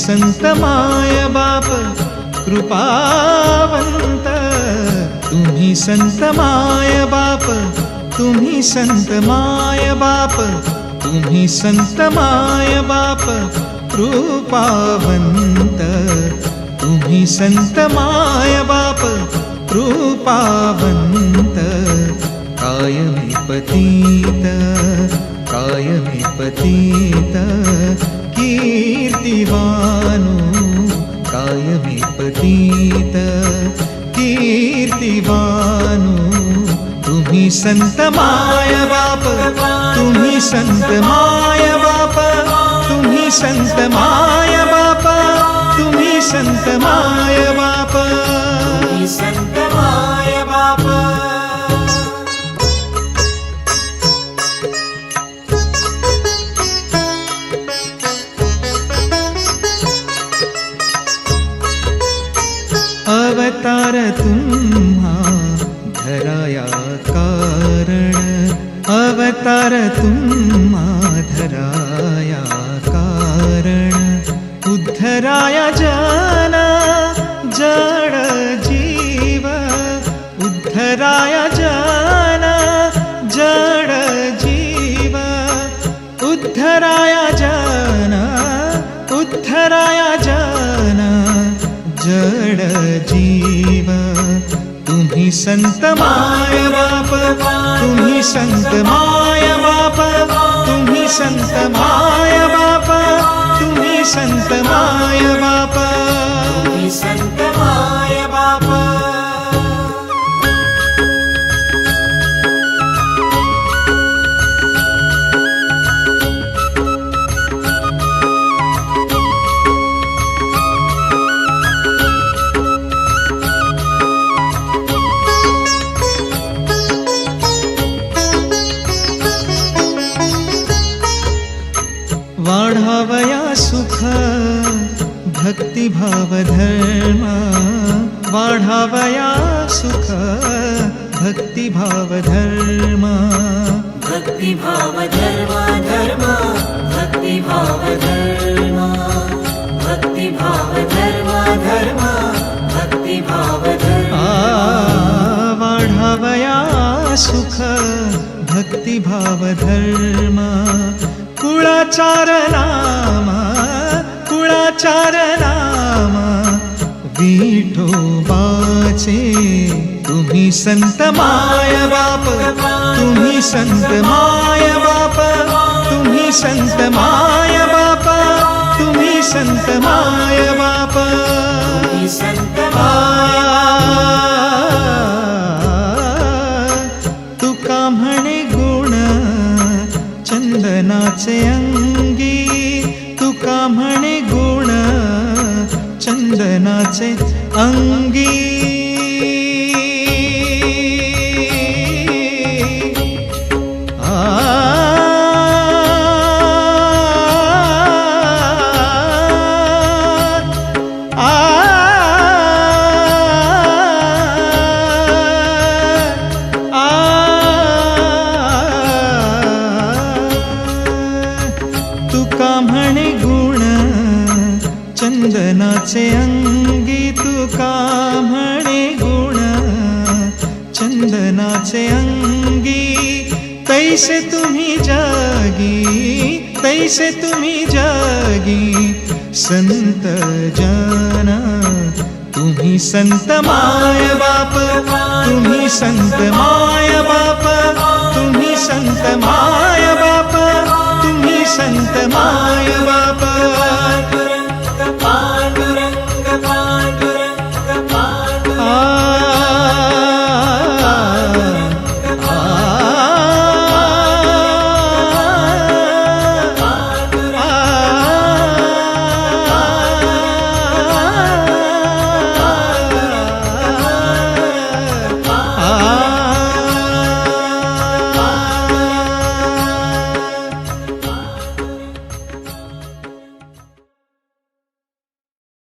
संत माय बाप कृपावंत, तुम्ही संत माय बाप, तुम्ही संत माय बाप, तुम्ही संत माय बाप कृपावंत, तुम्ही संत माय बाप कृपावंत, कायमी पतित, कायमी पतित कीर्तिवानो, कायमी पतित कीर्तिवानो, तुम्ही संत माय बाप, तुम्ही संत माय बाप, तुम्ही संत माय बाप, तुम्ही संत माय बाप, तुम्ही संत माय बाप. अवतार तुम्हा धराया कारण, अवतार तुम्हा धराया कारण, उद्धराया जन जड जीव, उद्धराया जन जड जीव, उद्धराया जन, उद्धराया जन जड जीव, तुम्ही संत माय बाप, तुम्ही संत माय बाप, तुम्ही संत माय बाप, तुम्ही संत माय बाप, तुम्ही संत माय बाप. वाढावया सुख भक्तिभाव धर्म, वाढावया सुख भक्तिभाव धर्म, भक्तिभाव धर्म धर्म, भक्तिभाव धर्म, भक्तिभाव धर्म धर्म, भक्तिभाव धर्म. वाढावया सुख भक्तिभाव धर्म, कुळाचार नाम, कुळाचार नाम विठोबाचे, तुम्ही संत माय बाप, तुम्ही संत माय बाप, तुम्ही संत माय बाप, तुम्ही संत माय बाप, तुम्ही संत माय तुका म्हणे गुण चंदनाचे अंगी, तुका म्हणे गुण चंदनाचे अंगी. तुका म्हणे गुण चंदनाचे अंगी, तुका म्हणे गुण चंदनाचे अंगी, तैसे तुम्ही जागी, तैसे तुम्ही जागी संत जन, तुम्ही संत माय बाप, तुम्ही संत माय बाप, तुम्ही संत माय बाप, तुम्ही संत माय बाप.